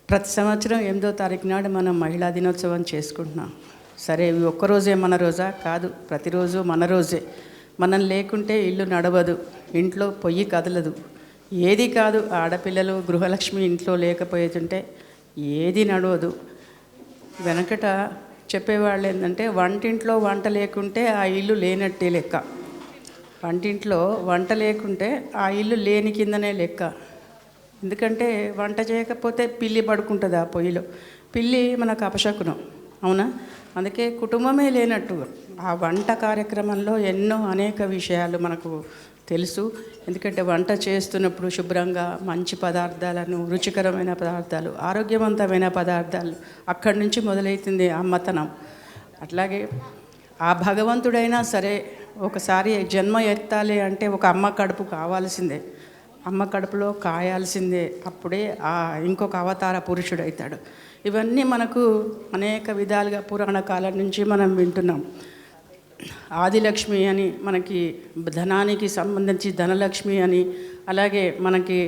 ప్రతి సంవత్సరం 8వ తారీఖు నాడు మనం మహిళా దినోత్సవం చేసుకుంటున్నాం. సరే, ఇవి ఒక్కరోజే మన రోజా? కాదు, ప్రతిరోజు మన రోజే. మనం లేకుంటే ఇల్లు నడవదు, ఇంట్లో పొయ్యి కదలదు, ఏది కాదు. ఆడపిల్లలు గృహలక్ష్మి ఇంట్లో లేకపోతుంటే ఏది నడవదు. వెనకట చెప్పేవాళ్ళు ఏంటంటే, వంటింట్లో వంట లేకుంటే ఆ ఇల్లు లేనట్టే లెక్క. వంటింట్లో వంట లేకుంటే ఆ ఇల్లు లేని కిందనే లెక్క. ఎందుకంటే వంట చేయకపోతే పిల్లి పడుకుంటుంది ఆ పొయ్యిలో. పిల్లి మనకు అపశకునం, అవునా? అందుకే కుటుంబమే లేనట్టు. ఆ వంట కార్యక్రమంలో ఎన్నో అనేక విషయాలు మనకు తెలుసు. ఎందుకంటే వంట చేస్తున్నప్పుడు శుభ్రంగా మంచి పదార్థాలను, రుచికరమైన పదార్థాలు, ఆరోగ్యవంతమైన పదార్థాలు, అక్కడి నుంచి మొదలవుతుంది అమ్మతనం. అట్లాగే ఆ భగవంతుడైనా సరే ఒకసారి జన్మ ఎత్తాలి అంటే ఒక అమ్మ కడుపు కావాల్సిందే, అమ్మ కడుపులో కాయాల్సిందే. అప్పుడే ఇంకొక అవతార పురుషుడు అవుతాడు. ఇవన్నీ మనకు అనేక విధాలుగా పురాణ కాలం నుంచి మనం వింటున్నాం. ఆదిలక్ష్మి అని మనకి ధనానికి సంబంధించి ధనలక్ష్మి అని, అలాగే మనకి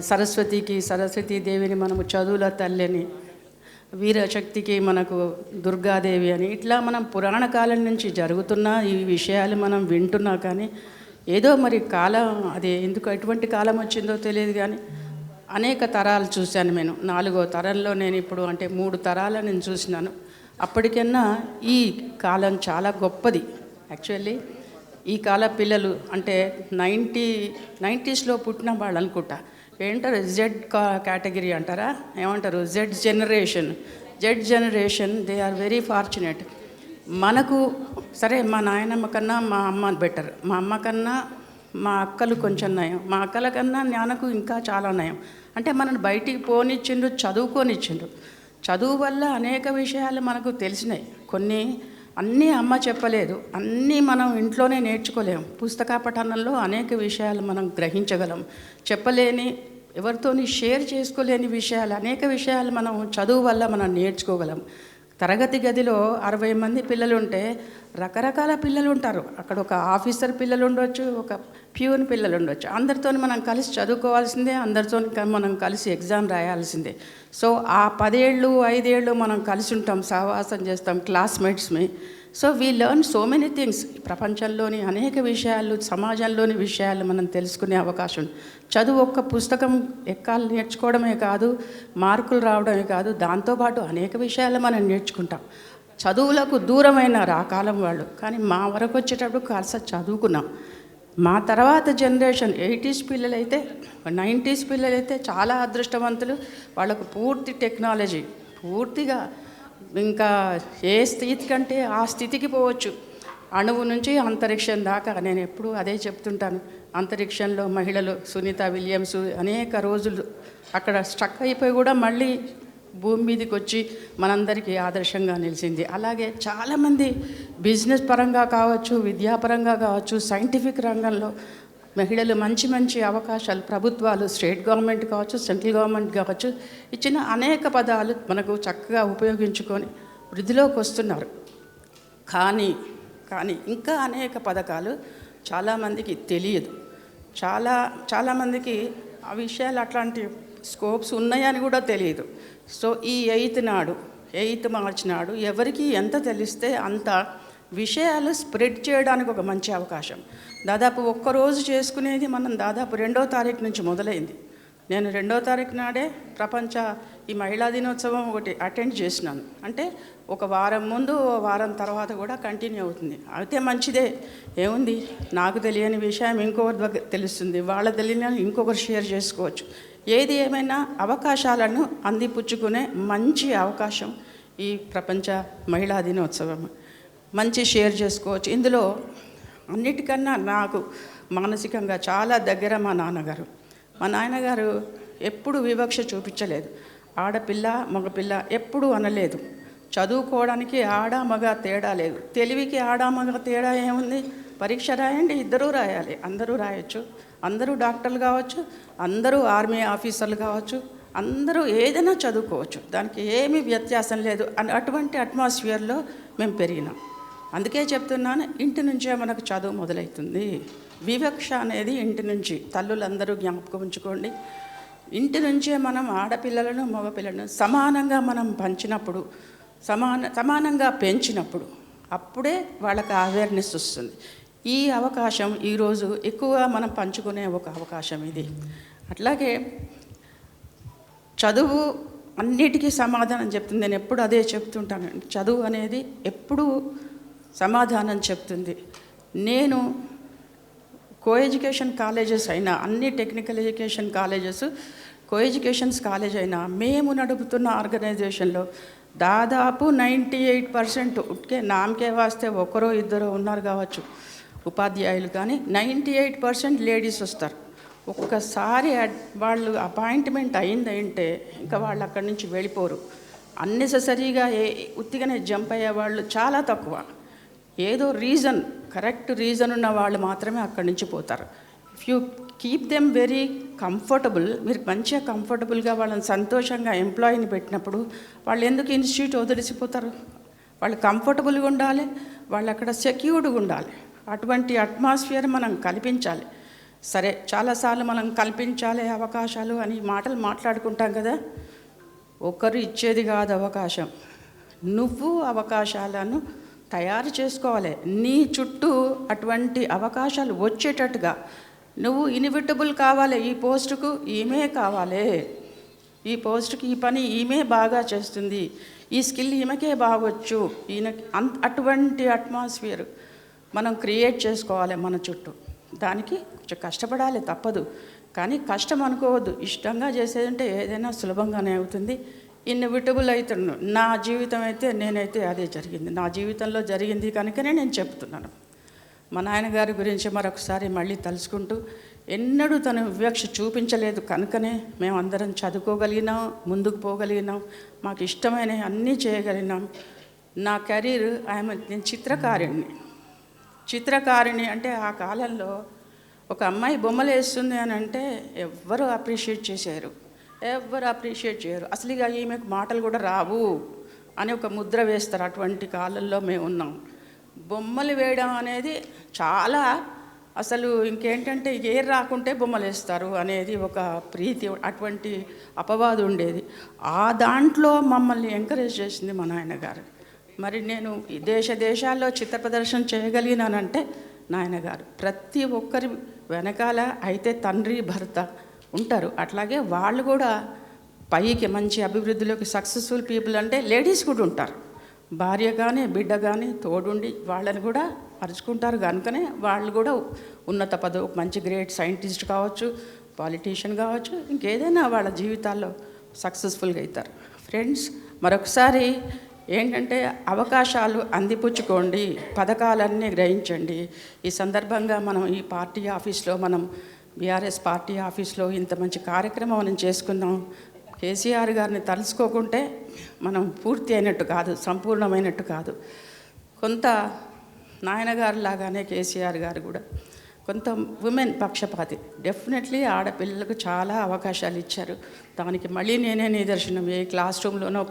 సరస్వతీదేవిని మనము చదువుల తల్లి అని, వీరశక్తికి మనకు దుర్గాదేవి అని, ఇట్లా మనం పురాణ కాలం నుంచి జరుగుతున్న ఈ విషయాలు మనం వింటున్నా. కానీ ఏదో మరి కాలం అది ఎందుకు ఎటువంటి కాలం వచ్చిందో తెలియదు. కానీ అనేక తరాలు చూశాను నేను. 4వ తరంలో నేను ఇప్పుడు, అంటే 3 తరాలు నేను చూసినాను. అప్పటికన్నా ఈ కాలం చాలా గొప్పది. యాక్చువల్లీ ఈ కాల పిల్లలు అంటే 90స్లో పుట్టిన వాళ్ళు అనుకుంటా. ఏంటారు, జెడ్ కేటగిరీ అంటారా, ఏమంటారు, Z generation they are very fortunate. మనకు సరే, మా నాయనమ్మ కన్నా మా అమ్మ బెటర్, మా అమ్మ కన్నా మా అక్కలు కొంచెం నయం, మా అక్కల కన్నా నాన్నకు ఇంకా చాలా నయం. అంటే మనల్ని బయటికి పోనిచ్చిండ్రు, చదువుకోనిచ్చిండ్రు. చదువు వల్ల అనేక విషయాలు మనకు తెలిసినాయి. అన్నీ అమ్మ చెప్పలేదు, అన్నీ మనం ఇంట్లోనే నేర్చుకోలేము. పుస్తక పఠనంలో అనేక విషయాలు మనం గ్రహించగలం. చెప్పలేని, ఎవరితోని షేర్ చేసుకోలేని విషయాలు, అనేక విషయాలు మనం చదువు వల్ల మనం నేర్చుకోగలం. తరగతి గదిలో 60 మంది పిల్లలు ఉంటే రకరకాల పిల్లలు ఉంటారు. అక్కడ ఒక ఆఫీసర్ పిల్లలు ఉండొచ్చు, ఒక ప్యూన్ పిల్లలు ఉండొచ్చు. అందరితో మనం కలిసి చదువుకోవాల్సిందే, అందరితో మనం కలిసి ఎగ్జామ్ రాయాల్సిందే. సో ఆ 10 ఏళ్ళు 5 ఏళ్ళు మనం కలిసి ఉంటాం, సహవాసం చేస్తాం, క్లాస్మేట్స్ని. So we learn so many things. ప్రపంచంలోని అనేక విషయాలు, సమాజంలోని విషయాలు మనం తెలుసుకునే అవకాశం. చదువు ఒక్క పుస్తకం ఎక్కాలు నేర్చుకోవడమే కాదు, మార్కులు రావడమే కాదు, దాంతోపాటు అనేక విషయాలు మనం నేర్చుకుంటాం. చదువులకు దూరమైన కాలం వాళ్ళు, కానీ మా వరకు వచ్చేటప్పుడు కాస్త చదువుకున్నాం. మా తర్వాత జనరేషన్ 80s పిల్లలైతే, 90s పిల్లలైతే చాలా అదృష్టవంతులు. వాళ్ళకు పూర్తి టెక్నాలజీ, పూర్తిగా ఇంకా ఏ స్థితి కంటే ఆ స్థితికి పోవచ్చు. అణువు నుంచి అంతరిక్షం దాకా. నేను ఎప్పుడూ అదే చెప్తుంటాను. అంతరిక్షంలో మహిళలు, సునీత విలియమ్స్ అనేక రోజులు అక్కడ స్ట్రక్ అయిపోయి కూడా మళ్ళీ భూమి మీదకి వచ్చి మనందరికీ ఆదర్శంగా నిలిచింది. అలాగే చాలామంది బిజినెస్ పరంగా కావచ్చు, విద్యాపరంగా కావచ్చు, సైంటిఫిక్ రంగంలో మహిళలు మంచి మంచి అవకాశాలు, ప్రభుత్వాలు, స్టేట్ గవర్నమెంట్ కావచ్చు, సెంట్రల్ గవర్నమెంట్ కావచ్చు, ఇచ్చిన అనేక పదాలు మనకు చక్కగా ఉపయోగించుకొని వృద్ధిలోకి వస్తున్నారు. కానీ ఇంకా అనేక పథకాలు చాలామందికి తెలియదు. చాలామందికి ఆ విషయాలు, అట్లాంటి స్కోప్స్ ఉన్నాయని కూడా తెలియదు. సో ఈ 8th మార్చి నాడు ఎవరికి ఎంత తెలిస్తే అంత విషయాలు స్ప్రెడ్ చేయడానికి ఒక మంచి అవకాశం. దాదాపు ఒక్కరోజు చేసుకునేది మనం దాదాపు 2వ తారీఖు నుంచి మొదలైంది. నేను 2వ తారీఖు నాడే ప్రపంచ ఈ మహిళా దినోత్సవం ఒకటి అటెండ్ చేసినాను. అంటే ఒక వారం ముందు, వారం తర్వాత కూడా కంటిన్యూ అవుతుంది. అయితే మంచిదే, ఏముంది, నాకు తెలియని విషయం ఇంకొకరి తెలుస్తుంది, వాళ్ళ తెలియని ఇంకొకరు షేర్ చేసుకోవచ్చు. ఏది ఏమైనా అవకాశాలను అందిపుచ్చుకునే మంచి అవకాశం ఈ ప్రపంచ మహిళా దినోత్సవం. మంచి షేర్ చేసుకోవచ్చు. ఇందులో అన్నిటికన్నా నాకు మానసికంగా చాలా దగ్గర మా నాన్నగారు. మా నాన్నగారు ఎప్పుడు వివక్ష చూపించలేదు. ఆడపిల్ల మగపిల్ల ఎప్పుడు అనలేదు. చదువుకోవడానికి ఆడ మగ తేడా లేదు. తెలివికి ఆడ మగ తేడా ఏముంది? పరీక్ష రాయండి, ఇద్దరూ రాయాలి, అందరూ రాయొచ్చు, అందరూ డాక్టర్లు కావచ్చు, అందరూ ఆర్మీ ఆఫీసర్లు కావచ్చు, అందరూ ఏదైనా చదువుకోవచ్చు, దానికి ఏమీ వ్యత్యాసం లేదు. అటువంటి అట్మాస్ఫియర్లో మేము పెరిగినాం. అందుకే చెప్తున్నాను, ఇంటి నుంచే మనకు చదువు మొదలవుతుంది. వివక్ష అనేది ఇంటి నుంచి. తల్లులందరూ జ్ఞాపకం ఉంచుకోండి. ఇంటి నుంచే మనం ఆడపిల్లలను మగపిల్లలను సమానంగా మనం పంచినప్పుడు, సమానంగా పెంచినప్పుడు అప్పుడే వాళ్ళకి అవేర్నెస్ వస్తుంది. ఈ అవకాశం ఈరోజు ఎక్కువగా మనం పంచుకునే ఒక అవకాశం ఇది. అట్లాగే చదువు అన్నిటికీ సమాధానం చెప్తుంది. నేను ఎప్పుడు అదే చెప్తుంటాను, చదువు అనేది ఎప్పుడూ సమాధానం చెప్తుంది. నేను కో ఎడ్యుకేషన్ కాలేజెస్ అయినా, అన్ని టెక్నికల్ ఎడ్యుకేషన్ కాలేజెస్, కో ఎడ్యుకేషన్స్ కాలేజ్ అయినా మేము నడుపుతున్న ఆర్గనైజేషన్లో దాదాపు 98% ఉట్కే నామకే వాస్తే ఒకరో ఇద్దరు ఉన్నారు కావచ్చు ఉపాధ్యాయులు, కానీ 98% లేడీస్ వస్తారు. ఒక్కసారి వాళ్ళు అపాయింట్మెంట్ అయిందంటే ఇంకా వాళ్ళు అక్కడి నుంచి వెళ్ళిపోరు. అన్నెసెసరీగా ఉత్తిగానే జంప్ అయ్యే వాళ్ళు చాలా తక్కువ. ఏదో రీజన్, కరెక్ట్ రీజన్ ఉన్న వాళ్ళు మాత్రమే అక్కడి నుంచి పోతారు. If you keep them very comfortable, మీరు మంచిగా కంఫర్టబుల్గా వాళ్ళని సంతోషంగా ఎంప్లాయీని పెట్టినప్పుడు వాళ్ళు ఎందుకు ఇన్స్టిట్యూట్ వదిలిసిపోతారు? వాళ్ళు కంఫర్టబుల్గా ఉండాలి, వాళ్ళు అక్కడ సెక్యూర్డ్గా ఉండాలి. అటువంటి అట్మాస్ఫియర్ మనం కల్పించాలి. సరే, చాలాసార్లు మనం కల్పించాలి అవకాశాలు అని మాటలు మాట్లాడుకుంటాం కదా. ఒకరు ఇచ్చేది కాదు అవకాశం, నువ్వు అవకాశాలను తయారు చేసుకోవాలి. నీ చుట్టూ అటువంటి అవకాశాలు వచ్చేటట్టుగా నువ్వు ఇన్విటబుల్ కావాలి. ఈ పోస్టుకు ఈమె కావాలి, ఈ పోస్టుకి ఈ పని ఈమె బాగా చేస్తుంది, ఈ స్కిల్ ఈమెకే బాగొచ్చు, ఈయనకి అటువంటి అట్మాస్ఫియర్ మనం క్రియేట్ చేసుకోవాలి మన చుట్టూ. దానికి కొంచెం కష్టపడాలి, తప్పదు. కానీ కష్టం అనుకోవద్దు, ఇష్టంగా చేసేదంటే ఏదైనా సులభంగానే అవుతుంది. ఇన్విటబుల్ అవుతున్నాను. నా జీవితం అయితే నేనైతే అదే జరిగింది, నా జీవితంలో జరిగింది కనుకనే నేను చెప్తున్నాను. మా నాయనగారి గురించి మరొకసారి మళ్ళీ తలుచుకుంటూ, ఎన్నడూ తను వివక్ష చూపించలేదు కనుకనే మేమందరం చదువుకోగలిగినాం, ముందుకు పోగలిగినాం, మాకు ఇష్టమైన అన్నీ చేయగలిగినాం. నా కెరీర్ నేను చిత్రకారిణి అంటే ఆ కాలంలో ఒక అమ్మాయి బొమ్మలు వేస్తుంది అని అంటే ఎవ్వరూ అప్రిషియేట్ చేయరు. అసలు ఇక ఈమెకు మాటలు కూడా రావు అని ఒక ముద్ర వేస్తారు. అటువంటి కాలంలో మేము ఉన్నాం. బొమ్మలు వేయడం అనేది చాలా, అసలు ఇంకేంటంటే ఏం రాకుంటే బొమ్మలు వేస్తారు అనేది ఒక ప్రీతి, అటువంటి అపవాదు ఉండేది. ఆ దాంట్లో మమ్మల్ని ఎంకరేజ్ చేసింది మా నాయనగారు. మరి నేను దేశాల్లో చిత్ర ప్రదర్శన చేయగలిగినానంటే నాయనగారు. ప్రతి ఒక్కరి వెనకాల అయితే తండ్రి భర్త ఉంటారు, అట్లాగే వాళ్ళు కూడా పైకి మంచి అభివృద్ధిలోకి సక్సెస్ఫుల్ పీపుల్ అంటే లేడీస్ కూడా ఉంటారు. భార్య కానీ బిడ్డ కానీ తోడుండి వాళ్ళని కూడా అరుచుకుంటారు. కనుకనే వాళ్ళు కూడా ఉన్నత పదవి, మంచి గ్రేట్ సైంటిస్ట్ కావచ్చు, పాలిటీషియన్ కావచ్చు, ఇంకేదైనా వాళ్ళ జీవితాల్లో సక్సెస్ఫుల్గా అవుతారు. ఫ్రెండ్స్, మరొకసారి ఏంటంటే అవకాశాలు అందిపుచ్చుకోండి, పథకాలన్నీ గ్రహించండి. ఈ సందర్భంగా మనం ఈ పార్టీ ఆఫీస్లో, మనం బీఆర్ఎస్ పార్టీ ఆఫీస్లో ఇంత మంచి కార్యక్రమం మనం చేసుకుందాం. కేసీఆర్ గారిని తలుచుకోకుంటే మనం పూర్తి అయినట్టు కాదు, సంపూర్ణమైనట్టు కాదు. కొంత నాయనగారు లాగానే కేసీఆర్ గారు కూడా కొంత ఉమెన్ పక్షపాతి. డెఫినెట్లీ ఆడపిల్లలకు చాలా అవకాశాలు ఇచ్చారు. దానికి మళ్ళీ నేనే నిదర్శనం. ఏ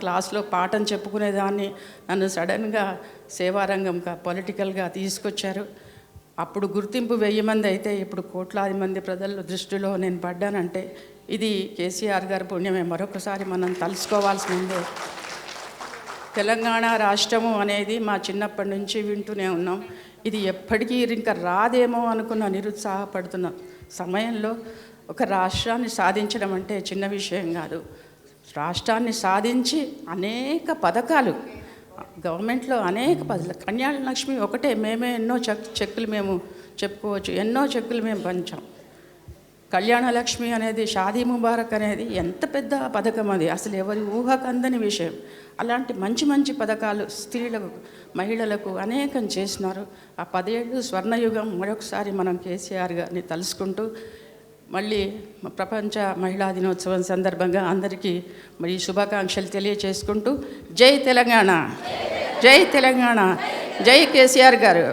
క్లాస్లో పాఠం చెప్పుకునేదాన్ని నన్ను సడన్గా సేవారంగంగా పొలిటికల్గా తీసుకొచ్చారు. అప్పుడు గుర్తింపు 1000 మంది అయితే ఇప్పుడు కోట్లాది మంది ప్రజల దృష్టిలో నేను పడ్డానంటే ఇది కేసీఆర్ గారి పుణ్యమే. మరొకసారి మనం తలుసుకోవాల్సిందే. తెలంగాణ రాష్ట్రము అనేది మా చిన్నప్పటి నుంచి వింటూనే ఉన్నాం. ఇది ఎప్పటికీ ఇంకా రాదేమో అనుకున్న నిరుత్సాహపడుతున్న సమయంలో ఒక రాష్ట్రాన్ని సాధించడం అంటే చిన్న విషయం కాదు. రాష్ట్రాన్ని సాధించి అనేక పథకాలు గవర్నమెంట్లో, అనేక పథకాలు, కళ్యాణ లక్ష్మి ఒకటే మేమే ఎన్నో చెక్కులు మేము చెప్పుకోవచ్చు, ఎన్నో చెక్కులు మేము పంచాం. కళ్యాణ లక్ష్మి అనేది, షాదీ ముబారక్ అనేది ఎంత పెద్ద పథకం అది, అసలు ఎవరి ఊహకు అందని విషయం. అలాంటి మంచి మంచి పథకాలు స్త్రీలకు, మహిళలకు అనేకం చేసినారు. ఆ 10 ఏళ్ళు స్వర్ణయుగం. మరొకసారి మనం కేసీఆర్ గారిని తలుసుకుంటూ మళ్ళీ ప్రపంచ మహిళా దినోత్సవం సందర్భంగా అందరికీ మరి శుభాకాంక్షలు తెలియచేసుకుంటూ జై తెలంగాణ, జై తెలంగాణ, జై కేసీఆర్ గారు.